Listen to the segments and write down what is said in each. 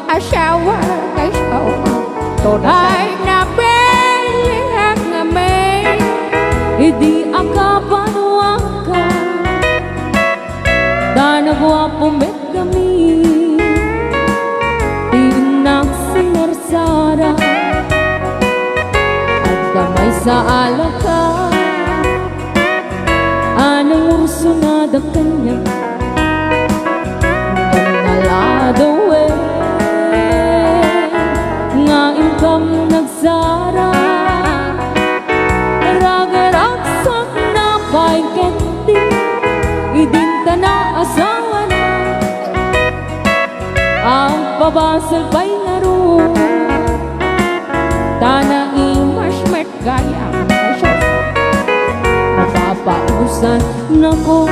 asawa kay Todo ay napilihan kami. Idi akapanuaka Danagwa pumet kami Tinak sinarsara At damay sa alaka Anong urso na da kanya Naladawe Nga income nagsara Ragaragsak na pa'y kenti Idinta na asawa na Ang pabasal pa'y laro Tana imasmet gaya Mapapausan na ko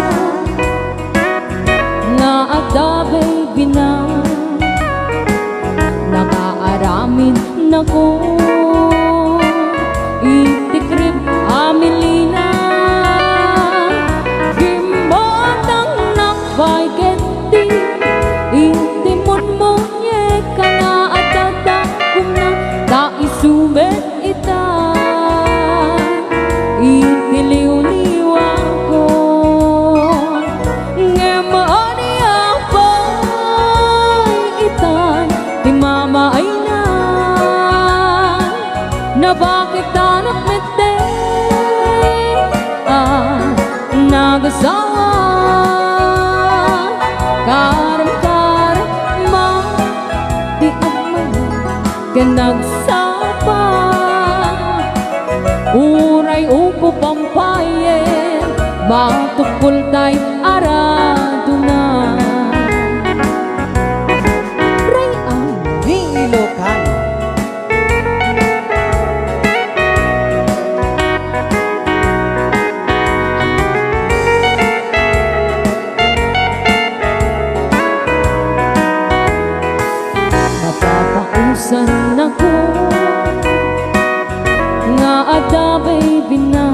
Nga agdabay bina Nakaaramin na ko Itikrib amilina Gimbotang nakbay kenti Intimot mo nye ka nga at tatakum na Taisumet ita Itiliw-liwa ko Ngemaan iyapay itan Di mama ay na Na bakit anak mete Nagasawa Karam-karam ma Di aman Ka nagsapa Uray upo pampayen Matukul tay arado na Ray ang Ilocano. Napapausan ako Nga adabay bina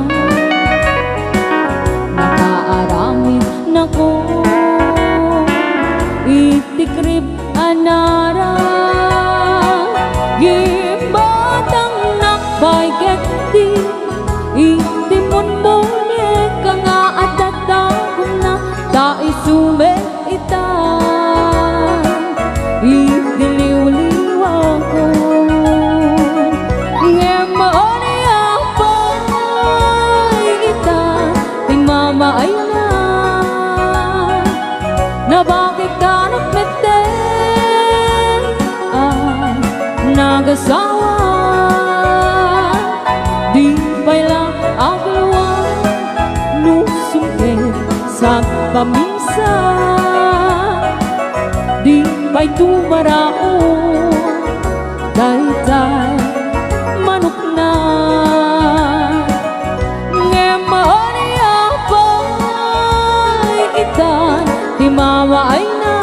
Nakaaramin na ko Itikrib anara Gimbatang nakbay keti Itimon mo nye ka nga at tatagom na Taisumet ita Itiliw-liwa ko Ngemaan iyapay ita Di mama ay na Na bakit anak mete Nagasawa Di pa'y lang aglawa Nusungke sa pamisa Di pa'y tumarao Daytay manok na Ngemaan iyapay itan Di mama ay na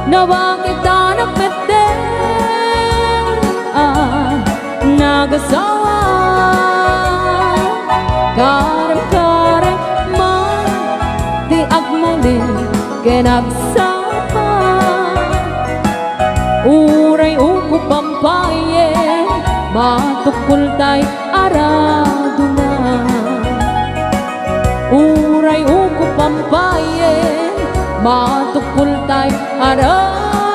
Na bakit anak mete Nagasawa Karam-karam man Di agmalin Kenagsapa Uray uko pampayen Matukul tay arado na Uray uko pampayen Matukul tay arado